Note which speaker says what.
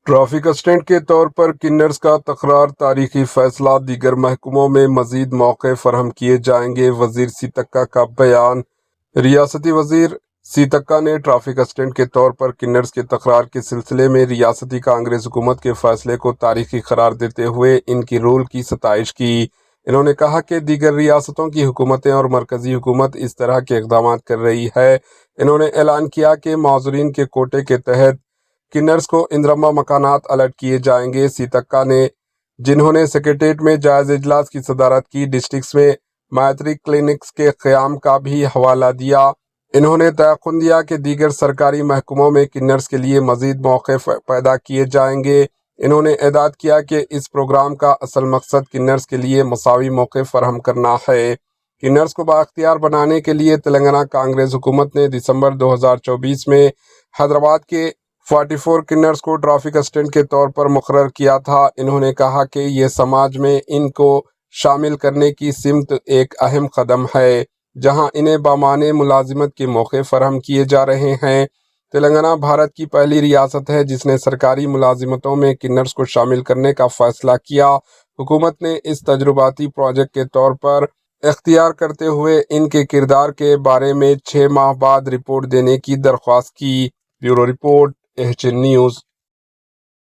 Speaker 1: Traffic assistant کے طور پر کنرز کا تکرار، تاریخی فیصلہ، دیگر محکموں میں مزید موقع فراہم کیے جائیں گے، وزیر سیتکا کا بیان۔ ریاستی وزیر سیتکا نے ٹریفک اسسٹنٹ کے طور پر کنرز کے تکرار کے سلسلے میں ریاستی کانگریس حکومت کے فیصلے کو تاریخی قرار دیتے ہوئے ان کی رول کی ستائش کی۔ انہوں نے کہا کہ دیگر ریاستوں کی حکومتیں اور مرکزی حکومت اس طرح کے اقدامات کر رہی ہے۔ انہوں نے اعلان کیا کہ معذورین کے کوٹے کے تحت کنرز کو اندرمہ مکانات الاٹ کیے جائیں گے۔ سیتکا نے، جنہوں نے سکریٹریٹ میں جائزہ اجلاس کی صدارت کی، ڈسٹرکٹس میں مائٹری کلینکس کے قیام کا بھی حوالہ دیا۔ انہوں نے تیقن دیا کہ دیگر سرکاری محکموں میں کنرز کے لیے مزید مواقع پیدا کیے جائیں گے۔ انہوں نے اعادہ کیا کہ اس پروگرام کا اصل مقصد کنرز کے لیے مساوی موقع فراہم کرنا ہے۔ کنرز کو بااختیار بنانے کے لیے تلنگانہ کانگریس حکومت نے دسمبر 2024 میں حیدرآباد کے 44 کنرز کو ٹریفک اسسٹنٹ کے طور پر مقرر کیا تھا۔ انہوں نے کہا کہ یہ سماج میں ان کو شامل کرنے کی سمت ایک اہم قدم ہے، جہاں انہیں بامعنی ملازمت کے موقع فراہم کیے جا رہے ہیں۔ تلنگانہ بھارت کی پہلی ریاست ہے جس نے سرکاری ملازمتوں میں کنرز کو شامل کرنے کا فیصلہ کیا۔ حکومت نے اس تجرباتی پروجیکٹ کے طور پر اختیار کرتے ہوئے ان کے کردار کے بارے میں 6 ماہ بعد رپورٹ دینے کی درخواست کی۔ Bureau report, H N news.